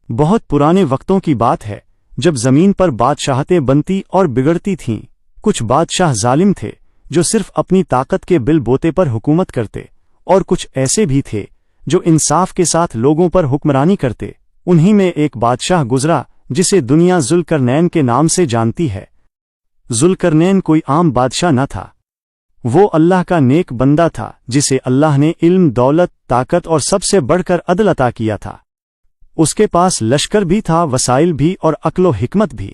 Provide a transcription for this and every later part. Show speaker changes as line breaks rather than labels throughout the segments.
بہت پرانے وقتوں کی بات ہے جب زمین پر بادشاہتیں بنتی اور بگڑتی تھیں۔ کچھ بادشاہ ظالم تھے جو صرف اپنی طاقت کے بل بوتے پر حکومت کرتے، اور کچھ ایسے بھی تھے جو انصاف کے ساتھ لوگوں پر حکمرانی کرتے۔ انہی میں ایک بادشاہ گزرا جسے دنیا ذوالقرنین کے نام سے جانتی ہے۔ ذوالقرنین کوئی عام بادشاہ نہ تھا، وہ اللہ کا نیک بندہ تھا جسے اللہ نے علم، دولت، طاقت اور سب سے بڑھ کر عدل عطا کیا تھا۔ اس کے پاس لشکر بھی تھا، وسائل بھی اور عقل و حکمت بھی،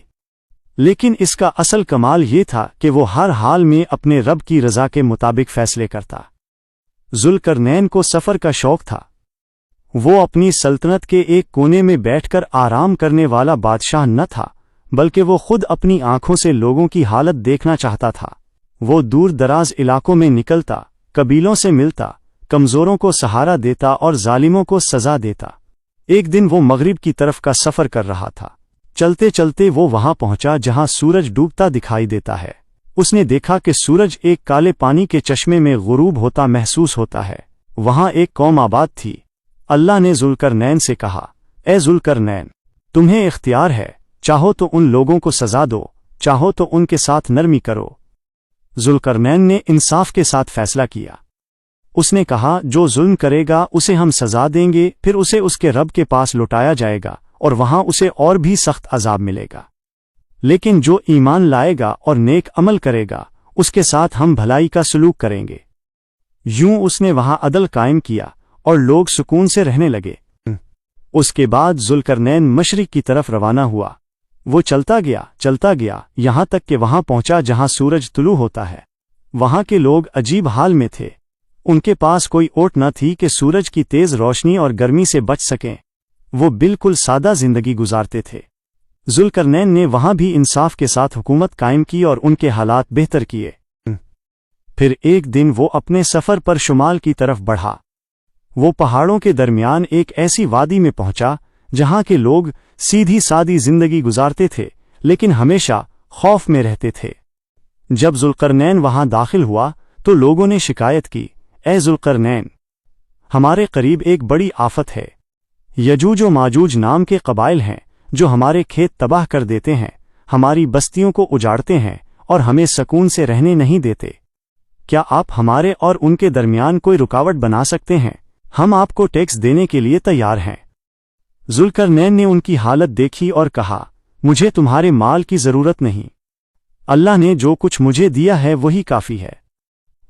لیکن اس کا اصل کمال یہ تھا کہ وہ ہر حال میں اپنے رب کی رضا کے مطابق فیصلے کرتا۔ ذوالقرنین کو سفر کا شوق تھا۔ وہ اپنی سلطنت کے ایک کونے میں بیٹھ کر آرام کرنے والا بادشاہ نہ تھا، بلکہ وہ خود اپنی آنکھوں سے لوگوں کی حالت دیکھنا چاہتا تھا۔ وہ دور دراز علاقوں میں نکلتا، قبیلوں سے ملتا، کمزوروں کو سہارا دیتا اور ظالموں کو سزا دیتا۔ ایک دن وہ مغرب کی طرف کا سفر کر رہا تھا۔ چلتے چلتے وہ وہاں پہنچا جہاں سورج ڈوبتا دکھائی دیتا ہے۔ اس نے دیکھا کہ سورج ایک کالے پانی کے چشمے میں غروب ہوتا محسوس ہوتا ہے۔ وہاں ایک قوم آباد تھی۔ اللہ نے ذوالقرنین سے کہا، اے ذوالقرنین، تمہیں اختیار ہے، چاہو تو ان لوگوں کو سزا دو، چاہو تو ان کے ساتھ نرمی کرو۔ ذوالقرنین نے انصاف کے ساتھ فیصلہ کیا۔ اس نے کہا، جو ظلم کرے گا اسے ہم سزا دیں گے، پھر اسے اس کے رب کے پاس لوٹایا جائے گا اور وہاں اسے اور بھی سخت عذاب ملے گا۔ لیکن جو ایمان لائے گا اور نیک عمل کرے گا اس کے ساتھ ہم بھلائی کا سلوک کریں گے۔ یوں اس نے وہاں عدل قائم کیا اور لوگ سکون سے رہنے لگے۔ اس کے بعد ذوالقرنین مشرق کی طرف روانہ ہوا۔ وہ چلتا گیا یہاں تک کہ وہاں پہنچا جہاں سورج طلوع ہوتا ہے۔ وہاں کے لوگ عجیب حال میں تھے۔ ان کے پاس کوئی اوٹ نہ تھی کہ سورج کی تیز روشنی اور گرمی سے بچ سکیں۔ وہ بالکل سادہ زندگی گزارتے تھے۔ ذوالقرنین نے وہاں بھی انصاف کے ساتھ حکومت قائم کی اور ان کے حالات بہتر کیے۔ پھر ایک دن وہ اپنے سفر پر شمال کی طرف بڑھا۔ وہ پہاڑوں کے درمیان ایک ایسی وادی میں پہنچا جہاں کے لوگ سیدھی سادی زندگی گزارتے تھے، لیکن ہمیشہ خوف میں رہتے تھے۔ جب ذوالقرنین وہاں داخل ہوا تو لوگوں نے شکایت کی، اے ذوالقرنین، ہمارے قریب ایک بڑی آفت ہے۔ یجوج و ماجوج نام کے قبائل ہیں جو ہمارے کھیت تباہ کر دیتے ہیں، ہماری بستیوں کو اجاڑتے ہیں اور ہمیں سکون سے رہنے نہیں دیتے۔ کیا آپ ہمارے اور ان کے درمیان کوئی رکاوٹ بنا سکتے ہیں؟ ہم آپ کو ٹیکس دینے کے لیے تیار ہیں۔ ذوالقرنین نے ان کی حالت دیکھی اور کہا، مجھے تمہارے مال کی ضرورت نہیں، اللہ نے جو کچھ مجھے دیا ہے وہی کافی ہے۔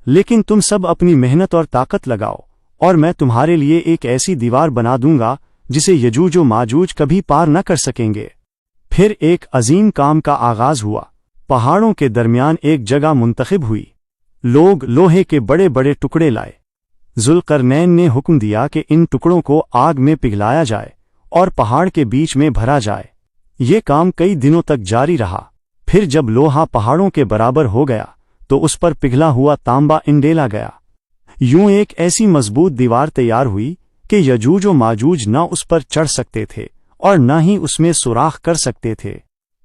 لیکن تم سب اپنی محنت اور طاقت لگاؤ اور میں تمہارے لیے ایک ایسی دیوار بنا دوں گا جسے یجوج و ماجوج کبھی پار نہ کر سکیں گے۔ پھر ایک عظیم کام کا آغاز ہوا۔ پہاڑوں کے درمیان ایک جگہ منتخب ہوئی۔ لوگ لوہے کے بڑے بڑے ٹکڑے لائے۔ ذوالقرنین نے حکم دیا کہ ان ٹکڑوں کو آگ میں پگھلایا جائے اور پہاڑ کے بیچ میں بھرا جائے۔ یہ کام کئی دنوں تک جاری رہا۔ پھر جب لوہا پہاڑوں کے برابر ہو گیا تو اس پر پگھلا ہوا تانبا انڈیلا گیا۔ یوں ایک ایسی مضبوط دیوار تیار ہوئی کہ یجوج و ماجوج نہ اس پر چڑھ سکتے تھے اور نہ ہی اس میں سوراخ کر سکتے تھے۔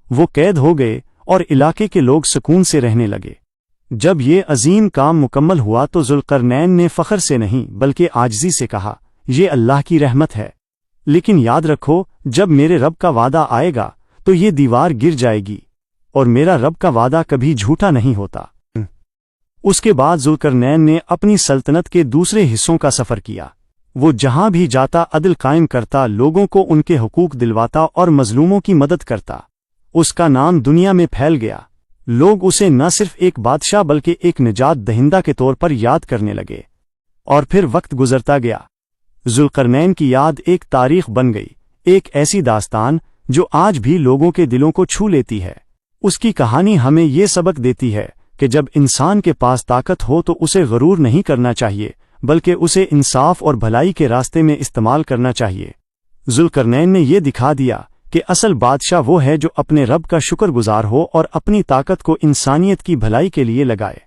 وہ قید ہو گئے اور علاقے کے لوگ سکون سے رہنے لگے۔ جب یہ عظیم کام مکمل ہوا تو ذوالقرنین نے فخر سے نہیں بلکہ عاجزی سے کہا، یہ اللہ کی رحمت ہے، لیکن یاد رکھو جب میرے رب کا وعدہ آئے گا تو یہ دیوار گر جائے گی، اور میرا رب کا وعدہ کبھی جھوٹا نہیں ہوتا۔ اس کے بعد ذوالقرنین نے اپنی سلطنت کے دوسرے حصوں کا سفر کیا۔ وہ جہاں بھی جاتا عدل قائم کرتا، لوگوں کو ان کے حقوق دلواتا اور مظلوموں کی مدد کرتا۔ اس کا نام دنیا میں پھیل گیا۔ لوگ اسے نہ صرف ایک بادشاہ بلکہ ایک نجات دہندہ کے طور پر یاد کرنے لگے۔ اور پھر وقت گزرتا گیا۔ ذوالقرنین کی یاد ایک تاریخ بن گئی، ایک ایسی داستان جو آج بھی لوگوں کے دلوں کو چھو لیتی ہے۔ اس کی کہانی ہمیں یہ سبق دیتی ہے کہ جب انسان کے پاس طاقت ہو تو اسے غرور نہیں کرنا چاہیے، بلکہ اسے انصاف اور بھلائی کے راستے میں استعمال کرنا چاہیے۔ ذوالقرنین نے یہ دکھا دیا کہ اصل بادشاہ وہ ہے جو اپنے رب کا شکر گزار ہو اور اپنی طاقت کو انسانیت کی بھلائی کے لیے لگائے۔